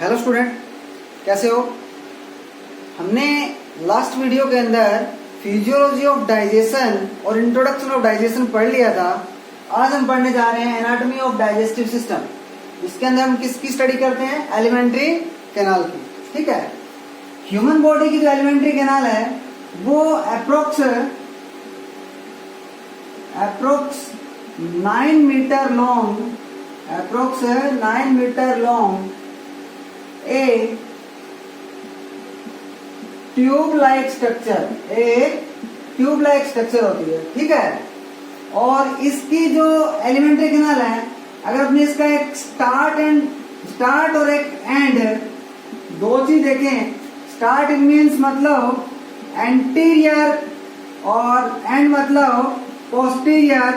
Hello student, कैसे हो। हमने लास्ट वीडियो के अंदर फिजियोलॉजी ऑफ डाइजेशन और इंट्रोडक्शन ऑफ डाइजेशन पढ़ लिया था। आज हम पढ़ने जा रहे हैं एनाटॉमी ऑफ डाइजेस्टिव सिस्टम। इसके अंदर हम किसकी स्टडी करते हैं? एलिमेंट्री कैनाल की। ठीक है, ह्यूमन बॉडी की जो एलिमेंट्री कैनाल है वो approx 9 metre long a tube like structure होती है। ठीक है, और इसकी जो एलिमेंट्री कैनाल है, अगर अपने इसका एक स्टार्ट और एक एंड दो चीज देखें। स्टार्ट मीन्स मतलब एंटीरियर और एंड मतलब पोस्टीरियर।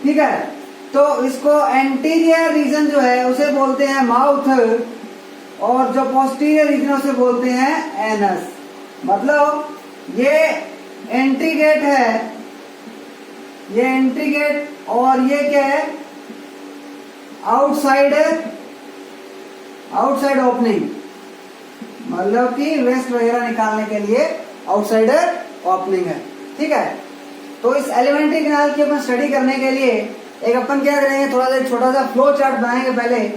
ठीक है, तो इसको एंटीरियर रीजन जो है उसे बोलते हैं माउथ और जो पोस्टीरियर रीजन उसे बोलते हैं एनस। मतलब ये एंट्री गेट है, ये एंट्री गेट, और ये क्या है? आउटसाइड ओपनिंग, मतलब कि वेस्ट वगैरह निकालने के लिए आउटसाइड ओपनिंग है। ठीक है, तो इस एलिमेंट्री कैनाल की अपन स्टडी करने के लिए एक अपन क्या करेंगे, थोड़ा सा छोटा सा फ्लो चार्ट बनाएंगे। पहले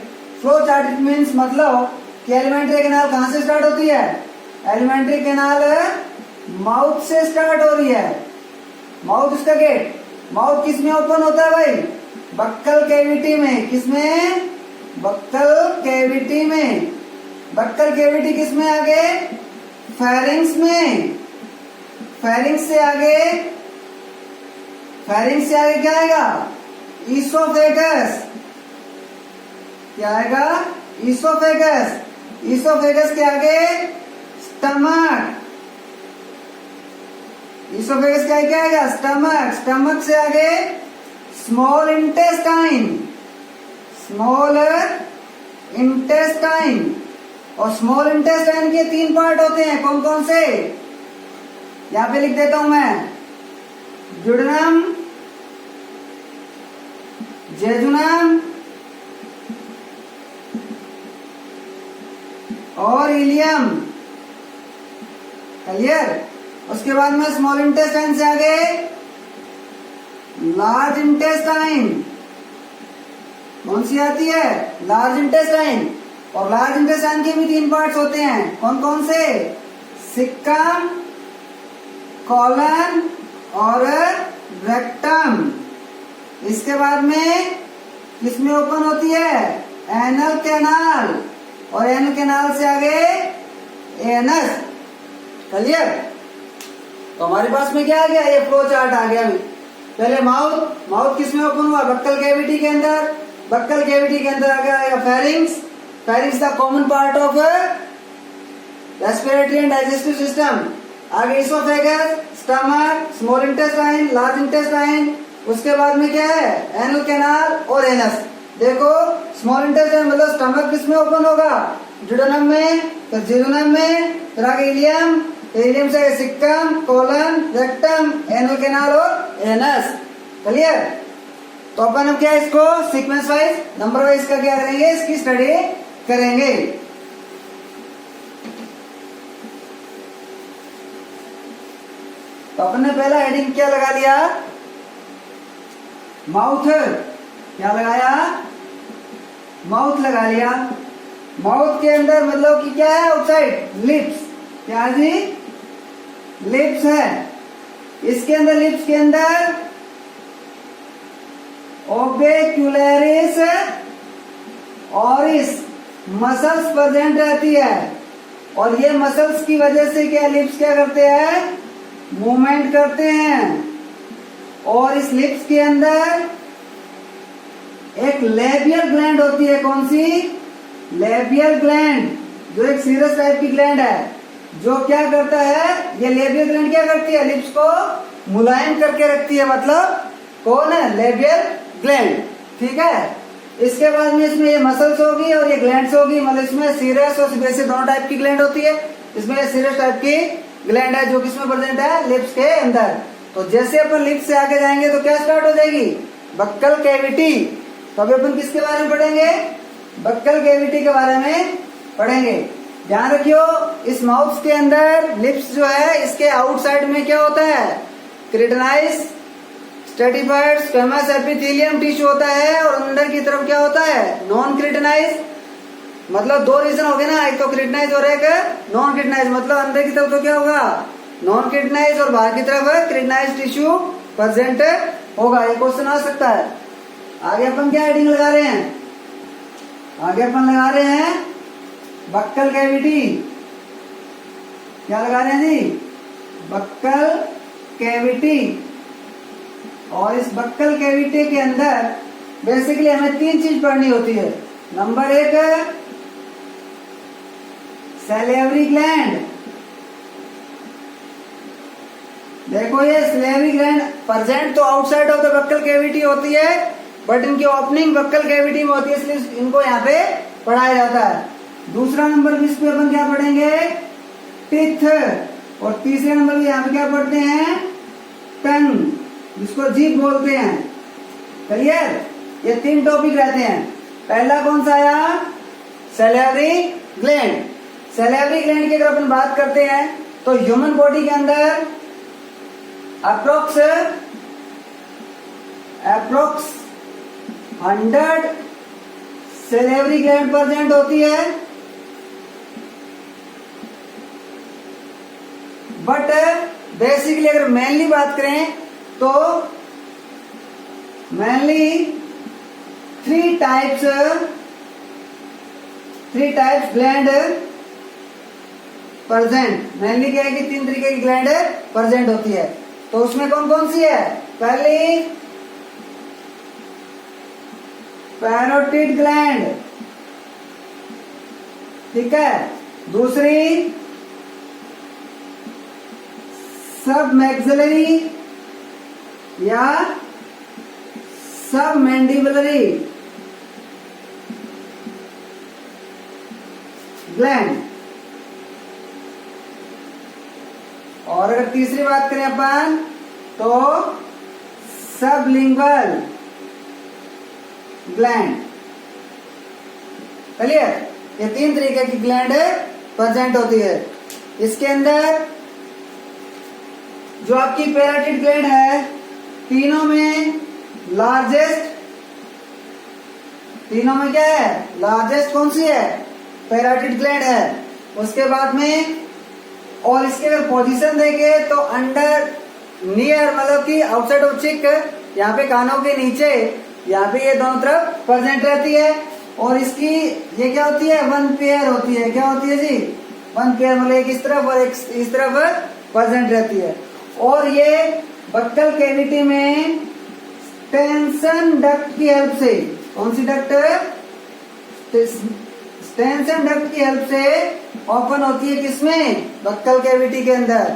फ्लो चार्ट मीन्स मतलब कि एलिमेंट्री कैनाल कहां से स्टार्ट होती है? एलिमेंट्री कैनाल माउथ से स्टार्ट हो रही है। माउथ इसका गेट, माउथ किस में ओपन होता है भाई? बक्कल कैविटी में। किसमें? बक्कल कैविटी में। बक्कल कैविटी किस में आगे? फेरिंग्स में। फेरिंग्स से आगे क्या आएगा? ईसोफेगस। क्या आएगा? ईसोफेगस। ईसोफेगस के आगे स्टमक। ईसोफेगस का क्या आएगा? स्टमक। स्टमक से आगे स्मॉल इंटेस्टाइन। और स्मॉल इंटेस्टाइन के 3 पार्ट होते हैं। कौन कौन से? यहां पे लिख देता हूं मैं। जुडनम, जेजुनम और इलियम। क्लियर? उसके बाद में स्मॉल इंटेस्टाइन से आगे लार्ज इंटेस्टाइन। कौन सी आती है? Large intestine. और लार्ज इंटेस्टाइन के भी 3 पार्ट्स होते हैं। कौन कौन से? सिक्कम, कॉलन और रेक्टम। इसके बाद में किसमें ओपन होती है? एनल कैनाल, और एनल कैनाल से आगे एनस। क्लियर? तो हमारे पास में क्या आ गया? ये फ्लो चार्ट आ गया। पहले माउथ किसमें ओपन हुआ? बक्कल कैविटी के अंदर। बक्कल कैविटी के अंदर आ गया pharynx. Pharynx the common part of respiratory and digestive system. आगे esophagus, stomach, small intestine, large intestine. उसके बाद में क्या है? एनल कैनाल और एनस। देखो, स्मॉल इंटेस्टाइन मतलब स्टमक किसमें ओपन होगा? जुडोनम में, फिर जेजुनम में, फिर आगे इलियम, इलियम से caecum, colon, rectum, anal canal और एनस। क्लियर? तो अपन हम क्या इसको सीक्वेंस वाइज, नंबर वाइज का क्या करेंगे? इसकी स्टडी करेंगे। तो अपन ने पहला हेडिंग क्या लगा लिया? माउथ। क्या लगाया? माउथ लगा लिया। माउथ के अंदर मतलब कि क्या है? Outside lips. क्या जी? लिप्स है। इसके अंदर, लिप्स के अंदर ओबेक्युलरिस ऑरिस मसल्स प्रेजेंट रहती है। और ये मसल्स की वजह से क्या लिप्स क्या करते हैं? मूवमेंट करते हैं। और इस लिप्स के अंदर एक लेबियल ग्लैंड होती है। कौन सी? लेबियल ग्लैंड, जो एक सीरस टाइप की ग्लैंड है, जो क्या करता है? ये लेबियल ग्लैंड क्या करती है? लिप्स को मुलायम करके रखती है। मतलब कौन है? Labial gland. ठीक है, इसके बाद में इसमें ये मसल्स होगी और ये ग्लैंड्स होगी। मतलब इसमें सीरस और सेबेसियस दोनों टाइप की ग्लैंड होती है। इसमें सीरस टाइप की ग्लैंड है जो किसमें प्रेजेंट है? लिप्स के अंदर। तो जैसे अपन लिप्स से आगे जाएंगे तो क्या स्टार्ट हो जाएगी? Buccal cavity. तो अभी अपन किसके बारे में पढ़ेंगे? बक्कल कैविटी के बारे में पढ़ेंगे। ध्यान रखियो, इस माउथ के अंदर लिप्स जो है इसके आउटसाइड में क्या होता है, क्रिटनाइज स्ट्रेटिफाइड स्क्वेमस एपिथेलियम टिश्यू होता है, और अंदर की तरफ क्या होता है, नॉन क्रिटनाइज। मतलब दो रीजन हो गए ना, एक तो क्रिटनाइज और एक नॉन क्रिटनाइज। मतलब अंदर की तरफ तो क्या होगा, नॉन क्रिटनाइज, और बाहर की तरफ क्रिटनाइज टिश्यू प्रेजेंट होगा। ये क्वेश्चन आ सकता है। आगे अपन क्या हेडिंग लगा रहे हैं, आगे अपन लगा रहे हैं बक्कल कैविटी। क्या लगा रहे हैं जी, बक्कल कैविटी। और इस बक्कल कैविटी के अंदर बेसिकली हमें तीन चीज पढ़नी होती है। नंबर एक, सैलिवरी ग्लैंड। देखो ये सैलिवरी ग्लैंड प्रेजेंट तो outside of the buccal cavity होती है, बट इनकी ओपनिंग बक्कल कैविटी में होती है, इसलिए इनको यहाँ पे पढ़ाया जाता है। दूसरा नंबर इस पे अपन क्या पढ़ेंगे, टिथ। और तीसरे नंबर में यहाँ पे क्या पढ़ते हैं, टंग, जिसको जीभ बोलते हैं। क्लियर, ये तीन टॉपिक रहते हैं। पहला कौन सा आया, सैलिवरी ग्लैंड। सैलिवरी ग्लैंड की अगर अपन बात करते हैं तो ह्यूमन बॉडी के अंदर अप्रोक्स 100 सैलिवरी ग्लैंड प्रेजेंट होती है। बट बेसिकली अगर मेनली बात करें तो mainly three types gland present. Mainly क्या है कि तीन तरीके की ग्लैंड प्रेजेंट होती है। तो उसमें कौन कौन सी है, पहली पैरोटिड ग्लैंड, ठीक है। दूसरी सब मैक्सिलरी या सब मैंडिबुलरी ग्लैंड। और अगर तीसरी बात करें अपन तो सबलिंगुअल ग्लैंड। क्लियर, ये तीन तरीके की ग्लैंड प्रेजेंट होती है। इसके अंदर जो आपकी पैराटिड ग्लैंड है, तीनों में लार्जेस्ट, तीनों में क्या है, लार्जेस्ट कौन सी है, पैराटिड ग्लैंड है। उसके बाद में, और इसके अगर पोजीशन देंगे तो अंडर नियर, मतलब कि आउटसाइड ऑफ चिक, यहाँ पे कानों के नीचे, यहाँ पे ये दोनों तरफ प्रेजेंट रहती है। और इसकी ये क्या होती है, वन पेयर होती है। क्या होती है जी, वन पेयर, मतलब एक इस तरफ और एक इस तरफ प्रेजेंट रहती है। और ये बक्कल कैविटी में स्टेंसन डक्ट की हेल्प से, कौन सी डक्ट, स्टेंसन डक्ट की हेल्प से ओपन होती है, किसमें, बक्कल कैविटी के अंदर,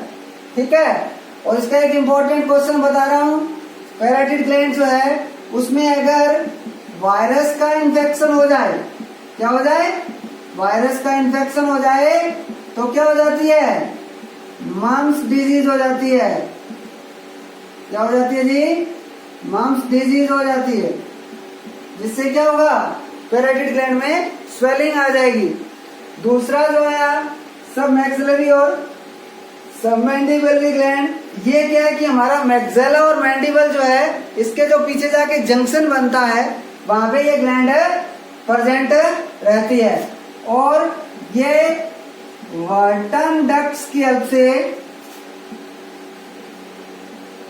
ठीक है। और इसका एक इंपॉर्टेंट क्वेश्चन बता रहा हूं, पैराटिड ग्लैंड जो है उसमें अगर वायरस का इन्फेक्शन हो जाए, क्या हो जाए, वायरस का इन्फेक्शन हो जाए तो क्या हो जाती है, मम्प्स डिजीज हो जाती है। क्या हो जाती है जी, मम्प्स डिजीज हो जाती है, जिससे क्या होगा, पैराटिड ग्लैंड में स्वेलिंग आ जाएगी। दूसरा जो है सब मैक्सिलरी और सब मैंडिबुलरी ग्लैंड, ये क्या है कि हमारा मैक्सेला और मैंडिबल जो है, इसके जो पीछे जाके जंक्शन बनता है, वहां पे ये ग्लैंड प्रेजेंट रहती है। और ये वार्टन डक्ट्स की हेल्प से,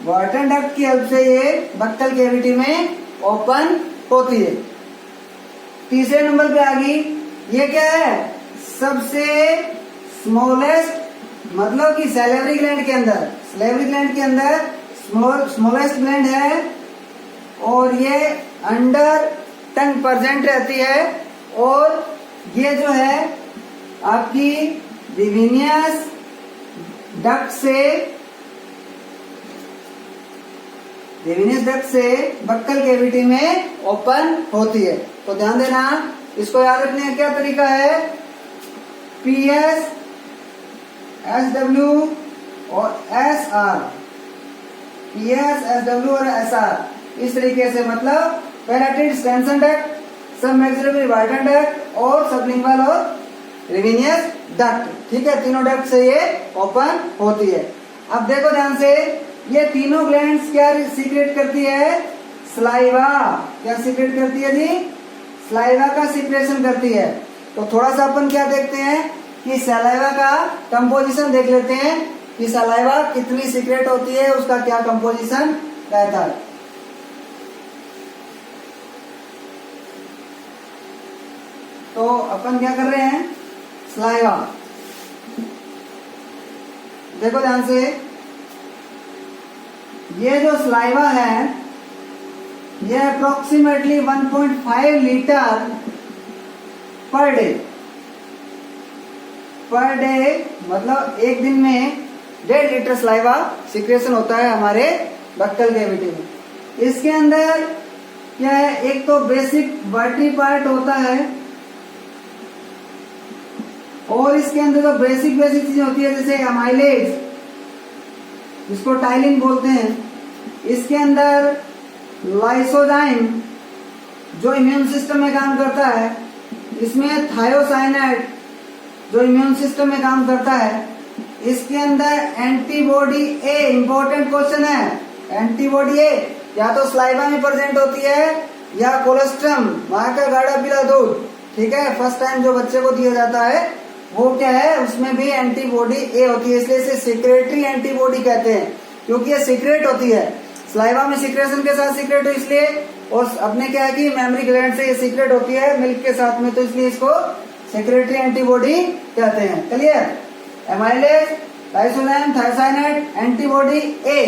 वार्टन डक्ट की हेल्प से ये बक्कल कैविटी में ओपन होती है। तीसरे नंबर पे आ गई, ये क्या है, सबसे स्मॉलेस्ट, मतलब कि सैलिवरी ग्लैंड के अंदर, सैलिवरी ग्लैंड के अंदर स्मॉलेस्ट ग्लैंड है, और ये अंडर टंग प्रेजेंट रहती है। और ये जो है आपकी विविनियस डक्ट से, विविनियस डक्ट से बक्कल कैविटी में ओपन होती है। तो ध्यान देना, इसको याद रखने का क्या तरीका है, PS, SW और SR, PS, SW और SR, इस तरीके से, मतलब पैराटिड स्टेंसन डक्ट, सब मैक्सिलरी वाइटन डक्ट और सबलिंगुअल और रेविनियस डक्ट। ठीक है, तीनों डक्ट से ये ओपन होती है। अब देखो ध्यान से, ये तीनों ग्लैंड्स क्या सीक्रेट करती है? सलाइवा। क्या सीक्रेट करती है जी? सलाइवा का सीक्रेशन करती है। तो थोड़ा सा अपन क्या देखते हैं कि सलाइवा का कंपोजिशन देख लेते हैं कि सलाइवा कितनी सीक्रेट होती है, उसका क्या कंपोजिशन रहता है। तो अपन क्या कर रहे हैं, सलाइवा देखो ध्यान से, ये जो सलाइवा है ये अप्रोक्सीमेटली 1.5 लीटर पर डे मतलब एक दिन में 1.5 लीटर सलाइवा सिक्रेशन होता है हमारे बक्कल कैविटी में। इसके अंदर क्या है, एक तो बेसिक वाटरी पार्ट होता है और इसके अंदर जो बेसिक चीजें होती है जैसे अमाइलेज जिसको टाइलिन बोलते हैं, इसके अंदर लाइसोजाइम जो इम्यून सिस्टम में काम करता है, इसमें थायोसाइनेट जो इम्यून सिस्टम में काम करता है, इसके अंदर एंटीबॉडी ए, इंपॉर्टेंट क्वेश्चन है, एंटीबॉडी ए या तो स्लाइवा में प्रेजेंट होती है या कोलेस्ट्रम, मां का गाढ़ा पीला दूध। ठीक है, फर्स्ट टाइम जो बच्चे को दिया जाता है वो क्या है, उसमें भी एंटीबॉडी ए होती है, इसलिए इसे सीक्रेटरी एंटीबॉडी कहते हैं क्योंकि ये सीक्रेट होती है। स्लाइवा में सीक्रेशन के साथ सीक्रेट हो इसलिए, और अपने क्या है कि मेमोरी ग्लैंड से ये सीक्रेट होती है मिल्क के साथ में, तो इसलिए इसको सेक्रेटरी एंटीबॉडी कहते हैं। क्लियर? Amylase, lysozyme, thiocyanate, antibody A,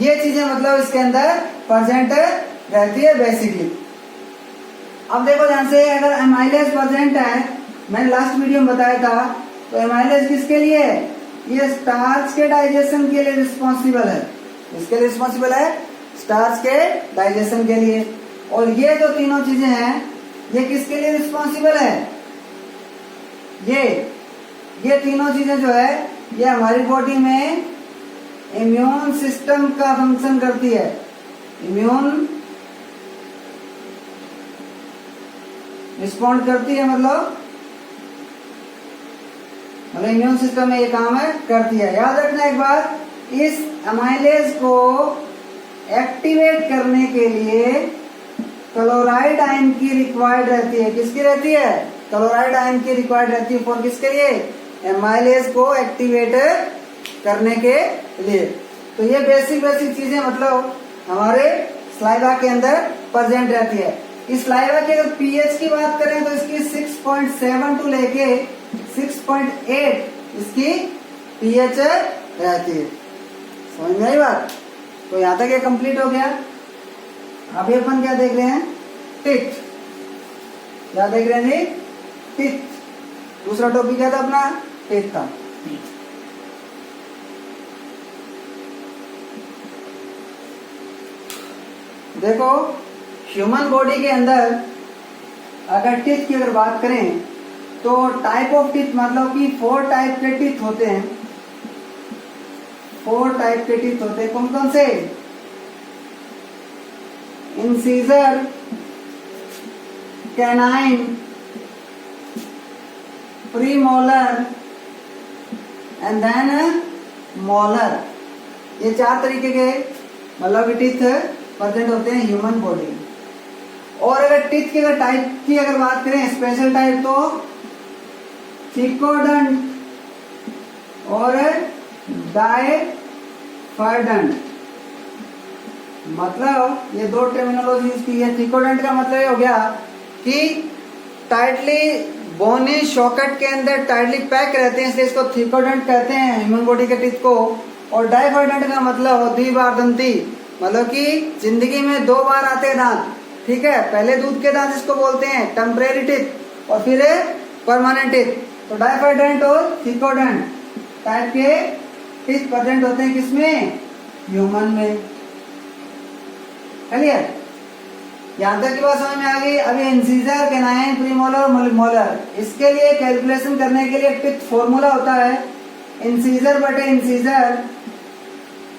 ये चीजें मतलब इसके अंदर प्रेजेंट रहती है बेसिकली। अब देखो ध्यान से, अगर एमाइलेज प्रेजेंट है, मैंने लास्ट वीडियो में बताया था, तो एमाइलेज किसके लिए? ये स्टार्च के डाइजेशन के लिए रिस्पॉन्सिबल है। इसके लिए रिस्पॉन्सिबल है स्टार्च के डाइजेशन के लिए। और ये जो तीनों चीजें हैं ये किसके लिए रिस्पॉन्सिबल है? ये तीनों चीजें जो है ये हमारी बॉडी में इम्यून सिस्टम का फंक्शन करती है। इम्यून रिस्पॉन्ड करती है मतलब इम्यून सिस्टम में ये काम है करती है। याद रखना एक बात, इस अमाइलेज को एक्टिवेट करने के लिए क्लोराइड आयन की रिक्वायर्ड रहती है। किसकी रहती है? क्लोराइड आयन की रिक्वायर्ड रहती है। फॉर किसके लिए? एमाइलेज को एक्टिवेट करने के लिए। तो ये बेसिक चीजें मतलब हमारे स्लाइवा के अंदर प्रेजेंट रहती है। इस स्लाइवा के अगर पीएच की बात करें तो इसकी 6.7 टू लेके 6.8 इसकी पीएच रहती है। समझ में आई बात? तो यहां तक ये कंप्लीट हो गया। अभी अपन क्या देख रहे हैं? टिथ। क्या देख रहे हैं जी? टिथ। दूसरा टॉपिक क्या था अपना? टिथ था। देखो, ह्यूमन बॉडी के अंदर अगर टिथ की अगर बात करें तो टाइप ऑफ टिथ मतलब कि 4 टाइप के टिथ होते हैं। 4 टाइप के टिथ होते हैं। कौन कौन से? Incisor, canine, premolar and then molar. ये 4 तरीके के मतलब टिथ प्रेजेंट होते हैं ह्यूमन बॉडी। और अगर टिथ की अगर टाइप की अगर बात करें स्पेशल टाइप तो थिकोडेंट और डायफर्डेंट। मतलब ये 2 टर्मिनोलॉजी यूज की है। थिकोडेंट का मतलब ये हो गया कि टाइटली बोनी शॉकेट के अंदर टाइटली पैक रहते हैं, इसलिए इसको थिकोडेंट कहते हैं ह्यूमन बॉडी के टिथ को। और डायफर्डेंट का मतलब द्विबारदंती, मतलब कि जिंदगी में 2 बार आते हैं दांत। ठीक है, पहले दूध के दांत इसको बोलते हैं टेम्परेरी टिथ और फिर परमानेंट टिथ। तो डायफर्डेंट और थिकोडेंट टाइप के टिथ प्रेजेंट होते हैं किसमें? ह्यूमन में। क्लियर? यहां तक की बात समझ में आ गई। अभी इंसीजर, कैनाइन, प्रीमोलर, मोलर, इसके लिए कैलकुलेशन करने के लिए टिथ फॉर्मूला होता है इंसीजर बटे इंसीजर,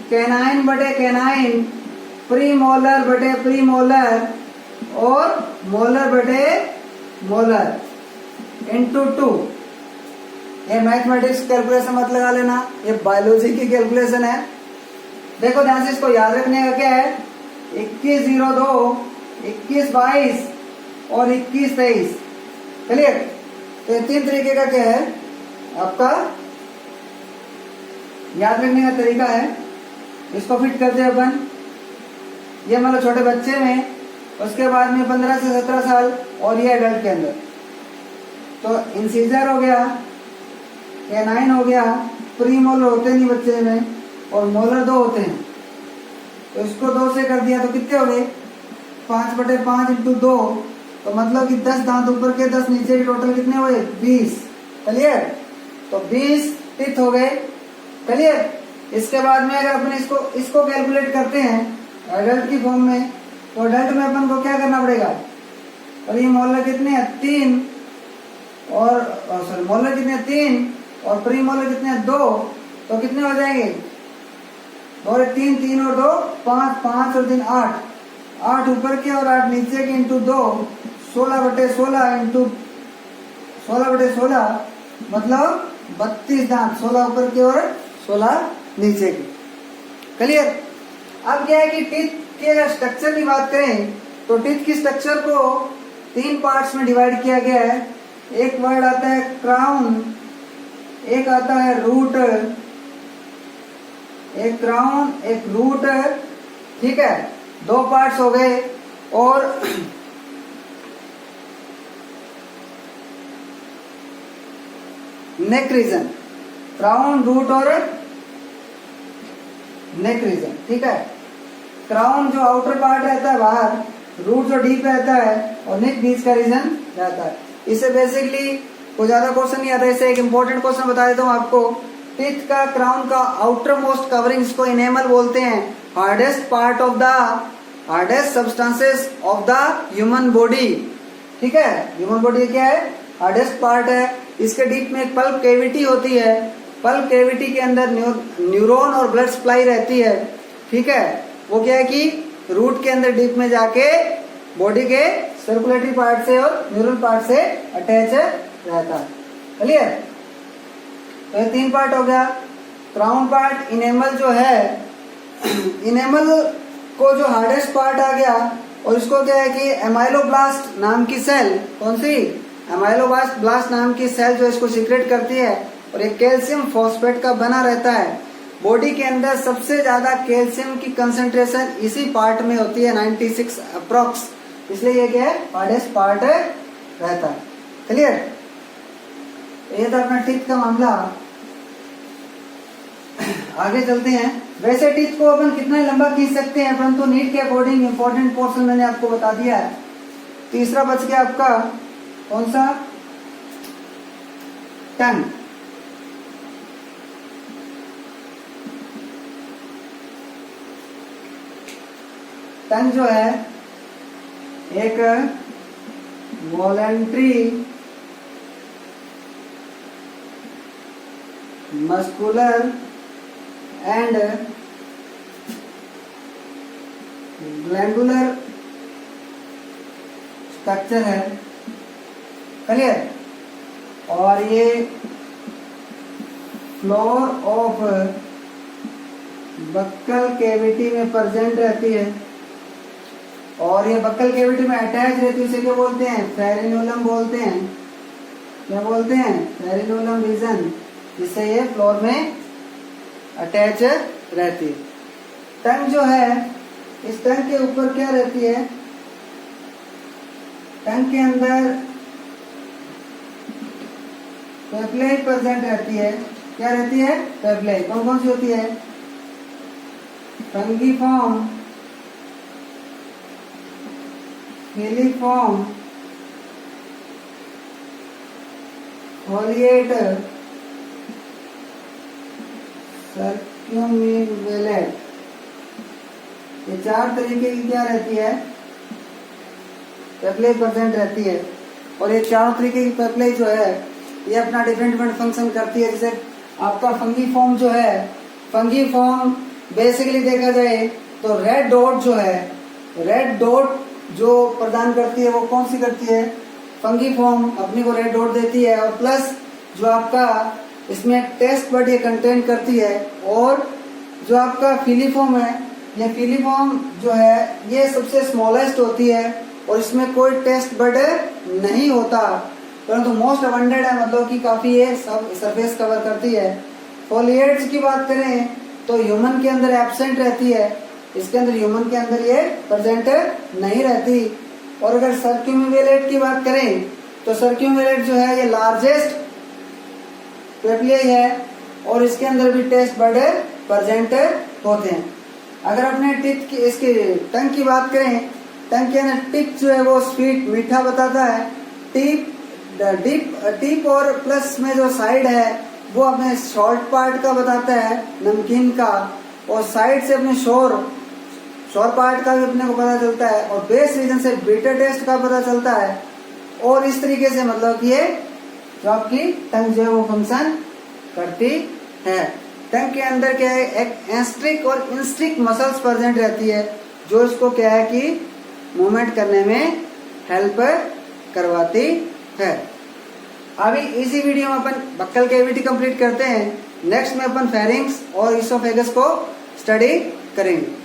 कैनाइन बटे कैनाइन, प्रीमोलर बटे प्रीमोलर और मोलर बटे मोलर इंटू 2। ये मैथमेटिक्स कैलकुलेशन मत लगा लेना, ये बायोलॉजी की कैलकुलेशन है। देखो ध्यान से इसको याद रखने का क्या है, 2102, 2122 और 2123। क्लियर? तो ये 3 तरीके का क्या है आपका याद रखने का तरीका है। इसको फिट करते हैं अपन, ये मतलब छोटे बच्चे में, उसके बाद में 15 से 17 साल और ये एडल्ट के अंदर। तो इंसीजर हो गया, कैनाइन हो गया, प्री मोलर होते नहीं बच्चे में, और मोलर 2 होते हैं। तो इसको 2 से कर दिया तो कितने हो गए, 5/5 इंटू 2, तो मतलब कि 10 दांत ऊपर के 10 नीचे के, टोटल कितने हुए 20। क्लियर? तो 20 टीथ हो गए। क्लियर? इसके बाद में अगर अपन इसको कैलकुलेट करते हैं एडल्ट की फॉर्म में, तो एडल्ट में अपन को क्या करना पड़ेगा, और ये मोलर कितने हैं 3, और सॉरी मोलर कितने 3 और प्री मोलर कितने 2, तो कितने हो जाएंगे 2 और 3, 3 और 2 5, 5 और 3 8, 8 ऊपर के और 8 नीचे के इंटू 2, 16/16 इंटू 16/16 मतलब 32 दांत, 16 ऊपर के और 16 नीचे के। क्लियर? अब क्या है कि टीथ के अगर स्ट्रक्चर की बात करें तो टीथ की स्ट्रक्चर को 3 पार्ट्स में डिवाइड किया गया है। एक वर्ड आता है क्राउन, एक आता है रूट, एक क्राउन एक रूट। ठीक है, 2 पार्ट्स हो गए। और नेक रीजन, क्राउन रूट और नेक रीजन। ठीक है, क्राउन जो आउटर पार्ट रहता है बाहर, रूट जो डीप रहता है, और नेक बीच का रीजन रहता है। इससे बेसिकली कोई ज्यादा क्वेश्चन नहीं आता। इससे एक इंपॉर्टेंट क्वेश्चन बता देता हूँ आपको। टीथ का क्राउन का आउटर मोस्ट कवरिंग इसको इनेमल बोलते हैं, hardest part of the hardest substances of the human body. ठीक है, ह्यूमन बॉडी क्या है, हार्डेस्ट पार्ट है। इसके डीप में एक पल्प कैविटी होती है, पल्प कैविटी के अंदर न्यूरॉन और ब्लड सप्लाई रहती है। ठीक है, वो क्या है कि रूट के अंदर डीप में जाके बॉडी के सर्कुलेटरी पार्ट से और न्यूरल पार्ट से अटैच रहता है। क्लियर? तो ये 3 पार्ट हो गया। क्राउन पार्ट इनेमल जो है, इनेमल को जो हार्डेस्ट पार्ट आ गया, और इसको क्या है कि एमाइलोब्लास्ट नाम की सेल, कौन सी एमाइलोब्लास्ट नाम की सेल जो इसको सीक्रेट करती है, और एक कैल्शियम फॉस्फेट का बना रहता है। बॉडी के अंदर सबसे ज्यादा कैल्शियम की कंसंट्रेशन इसी पार्ट में होती है, 96 अप्रॉक्स। इसलिए ये क्या है, हार्डेस्ट पार्ट रहता है। क्लियर? ये था अपना टीथ का मामला। आगे चलते हैं। वैसे टीथ को अपन कितना लंबा खींच सकते हैं, परंतु नीड के अकॉर्डिंग इंपॉर्टेंट पोर्शन मैंने आपको बता दिया है। तीसरा बच गया आपका कौन सा, टंग। टंग जो है एक voluntary muscular and glandular structure है। क्लियर? और ये फ्लोर ऑफ बक्कल कैविटी में प्रेजेंट रहती है, और ये बक्कल कैविटी में अटैच रहती है। इसे क्या बोलते हैं, फेरिनोलम बोलते हैं। क्या बोलते हैं, फेरिनोलम रीजन, जिससे ये फ्लोर में अटैच रहती है। टंग जो है, इस टंग के ऊपर क्या रहती है, टंग के अंदर पेप्लाई प्रेजेंट रहती है। क्या रहती है, पेप्लाई। कौन कौन सी होती है, फंगीफॉर्म, फिलीफॉर्म, फोलिएट, सर्क्यूमिवेलेट। ये 4 तरीके की क्या रहती है, पेप्लाई प्रेजेंट रहती है। और ये 4 तरीके की पेप्लाई जो है, ये अपना डिफरेंट फंक्शन करती है। जैसे आपका फंगीफॉर्म जो है, फंगीफॉर्म बेसिकली देखा जाए तो रेड डॉट जो है, रेड डॉट जो प्रदान करती है वो कौन सी करती है, फंगीफॉर्म अपने को रेड डॉट देती है, और प्लस जो आपका इसमें टेस्ट बड ये कंटेन करती है, और जो आपका फिलीफॉर्म है, ये फिलीफॉर्म जो है ये सबसे स्मॉलेस्ट होती है और इसमें कोई टेस्ट बड नहीं होता, परंतु मोस्ट अबंडेंट है, मतलब कि काफी ये सब सरफेस कवर करती है। फोलिएट्स की बात करें तो ह्यूमन के अंदर एब्सेंट रहती है, इसके अंदर ह्यूमन के अंदर ये प्रेजेंट नहीं रहती। और अगर सर्क्यूमिवेलेट की बात करें तो सर्क्यूमिवेलेट जो है ये लार्जेस्ट पेप्लियाई है और इसके अंदर भी टेस्ट बड प्रेजेंट होते हैं। अगर अपने टिप की इसके टंग की बात करें, टंग के अंदर टिप जो है वो स्वीट मीठा बताता है, टिप और प्लस में जो साइड है वो अपने शॉर्ट पार्ट का बताता है, नमकीन का, और साइड से अपने शोर पार्ट का भी अपने को पता चलता है, और बेस रीजन से बीटर टेस्ट का पता चलता है। और इस तरीके से मतलब कि ये जो आपकी टंग जो है वो फंक्शन करती है। टंग के अंदर क्या है, एक एस्ट्रिक और इंस्ट्रिक मसल्स प्रेजेंट रहती है जो इसको क्या है कि मूवमेंट करने में हेल्प करवाती है। अभी इसी वीडियो में अपन बक्कल कैविटी कंप्लीट करते हैं। नेक्स्ट में अपन फेरिंग्स और इसोफेगस को स्टडी करेंगे।